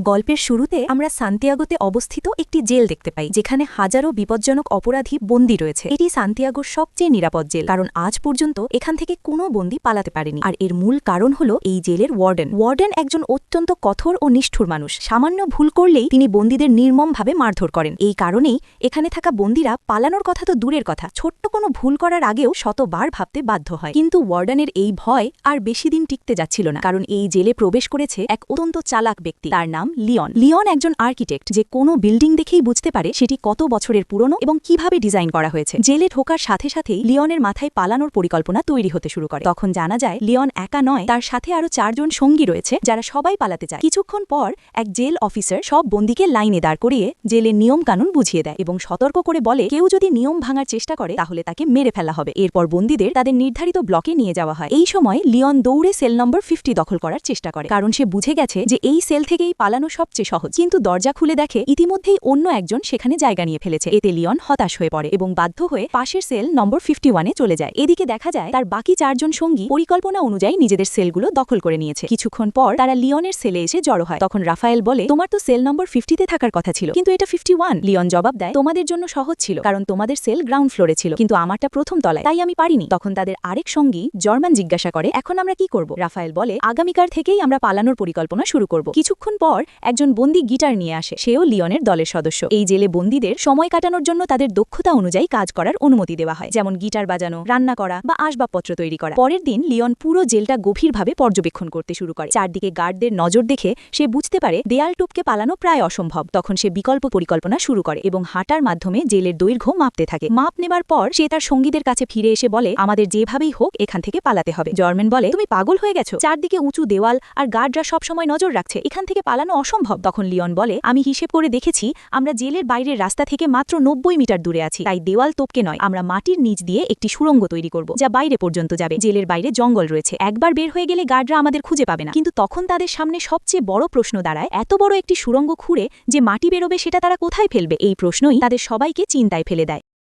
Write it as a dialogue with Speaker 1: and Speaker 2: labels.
Speaker 1: গল্পের শুরুতে আমরা সান্তিয়াগোতে অবস্থিত একটি জেল দেখতে পাই, যেখানে হাজারো বিপজ্জনক অপরাধী বন্দী রয়েছে। এটি সান্তিয়াগোর সবচেয়ে নিরাপদ জেল, কারণ আজ পর্যন্ত এখান থেকে কোনো বন্দী পালাতে পারেনি। আর এর মূল কারণ হলো এই জেলের ওয়ার্ডেন একজন অত্যন্ত কঠোর ও নিষ্ঠুর মানুষ। সামান্য ভুল করলেই তিনি বন্দীদের নির্মমভাবে মারধর করেন। এই কারণেই এখানে থাকা বন্দীরা পালানোর কথা তো দূরের কথা, ছোট্ট কোনো ভুল করার আগেও শতবার ভাবতে বাধ্য হয়। কিন্তু ওয়ার্ডেনের এই ভয় আর বেশি দিন টিকতে যাচ্ছিল না, কারণ এই জেলে প্রবেশ করেছে এক অত্যন্ত চালাক ব্যক্তি। তার নাম লিওন একজন আর্কিটেক্ট, যে কোনো বিল্ডিং দেখেই বুঝতে পারে সেটি কত বছরের পুরনো এবং কিভাবে ডিজাইন করা হয়েছে। জেলে ঢোকার সাথে সাথেই লিওনের মাথায় পালানোর পরিকল্পনা তৈরি হতে শুরু করে। তখন জানা যায় লিওন একা নয়, তার সাথে আরো 4 জন সঙ্গী রয়েছে যারা সবাই পালাতে চায়। কিছুক্ষণ পর এক জেল অফিসার সব বন্দীকে লাইনে দাঁড় করিয়ে জেলের নিয়ম কানুন বুঝিয়ে দেয় এবং সতর্ক করে বলে কেউ যদি নিয়ম ভাঙার চেষ্টা করে তাহলে তাকে মেরে ফেলা হবে। এরপর বন্দীদের তাদের নির্ধারিত ব্লকে নিয়ে যাওয়া হয়। এই সময় লিওন দৌড়ে সেল নম্বর 50 দখল করার চেষ্টা করে, কারণ সে বুঝে গেছে যে এই সেল থেকেই পালানো সবচেয়ে সহজ। কিন্তু দরজা খুলে দেখে ইতিমধ্যেই অন্য একজন সেখানে জায়গা নিয়ে ফেলেছে। এতে লিওন হতাশ হয়ে পড়ে এবং বাধ্য হয়ে পাশের সেল নম্বর 51-এ চলে যায়। এদিকে দেখা যায় তার বাকি 4 জন সঙ্গী পরিকল্পনা অনুযায়ী নিজেদের সেলগুলো দখল করে নিয়েছে। কিছুক্ষণ পর তারা লিওনের সেলে এসে জড়ো হয়। তখন রাফায়েল বলে, তোমার তো সেল নম্বর 50-তে থাকার কথা ছিল, কিন্তু এটা 51। লিওন জবাব দেয়, তোমাদের জন্য সহজ ছিল, কারণ তোমাদের সেল গ্রাউন্ড ফ্লোরে ছিল, কিন্তু আমারটা প্রথম তলায়, তাই আমি পারিনি। তখন তাদের আরেক সঙ্গী জার্মান জিজ্ঞাসা করে, এখন আমরা কি করব? রাফায়েল বলে, আগামীকাল থেকেই আমরা পালানোর পরিকল্পনা শুরু করব। কিছুক্ষণ পর একজন বন্দী গিটার নিয়ে আসে, সেও লিওনের দলের সদস্য। এই জেলে বন্দীদের সময় কাটানোর জন্য তাদের দক্ষতা অনুযায়ী কাজ করার অনুমতি দেওয়া হয়, যেমন গিটার বাজানো, রান্না করা বা আসবাবপত্র তৈরি করা। পরের দিন লিওন পুরো জেলটা গভীরভাবে পর্যবেক্ষণ করতে শুরু করে। চারদিকে গার্ডদের নজর দেখে সে বুঝতে পারে দেয়াল টপকে পালানো প্রায় অসম্ভব। তখন সে বিকল্প পরিকল্পনা শুরু করে এবং হাঁটার মাধ্যমে জেলের দৈর্ঘ্য মাপতে থাকে। মাপ নেবার পর সে তার সঙ্গীদের কাছে ফিরে এসে বলে, আমাদের যেভাবেই হোক এখান থেকে পালাতে হবে। জার্মান বলে, তুমি পাগল হয়ে গেছো, চারদিকে উঁচু দেওয়াল আর গার্ডরা সবসময় নজর রাখছে, এখান থেকে পালানো অসম্ভব। তখন লিওন বলে, আমি হিসেব করে দেখেছি আমরা জেলের বাইরের রাস্তা থেকে মাত্র 90 মিটার দূরে আছি, তাই দেওয়াল টপকে নয়, আমরা মাটির নিচ দিয়ে একটি সুড়ঙ্গ তৈরি করব যা বাইরে পর্যন্ত যাবে। জেলের বাইরে জঙ্গল রয়েছে, একবার বের হয়ে গেলে গার্ডরা আমাদের খুঁজে পাবে না। কিন্তু তখন তাদের সামনে সবচেয়ে বড় প্রশ্ন দাঁড়ায়, এত বড় একটি সুড়ঙ্গ খুঁড়ে যে মাটি বেরোবে সেটা তারা কোথায় ফেলবে? এই প্রশ্নই তাদের সবাইকে চিন্তায় ফেলে দেয়।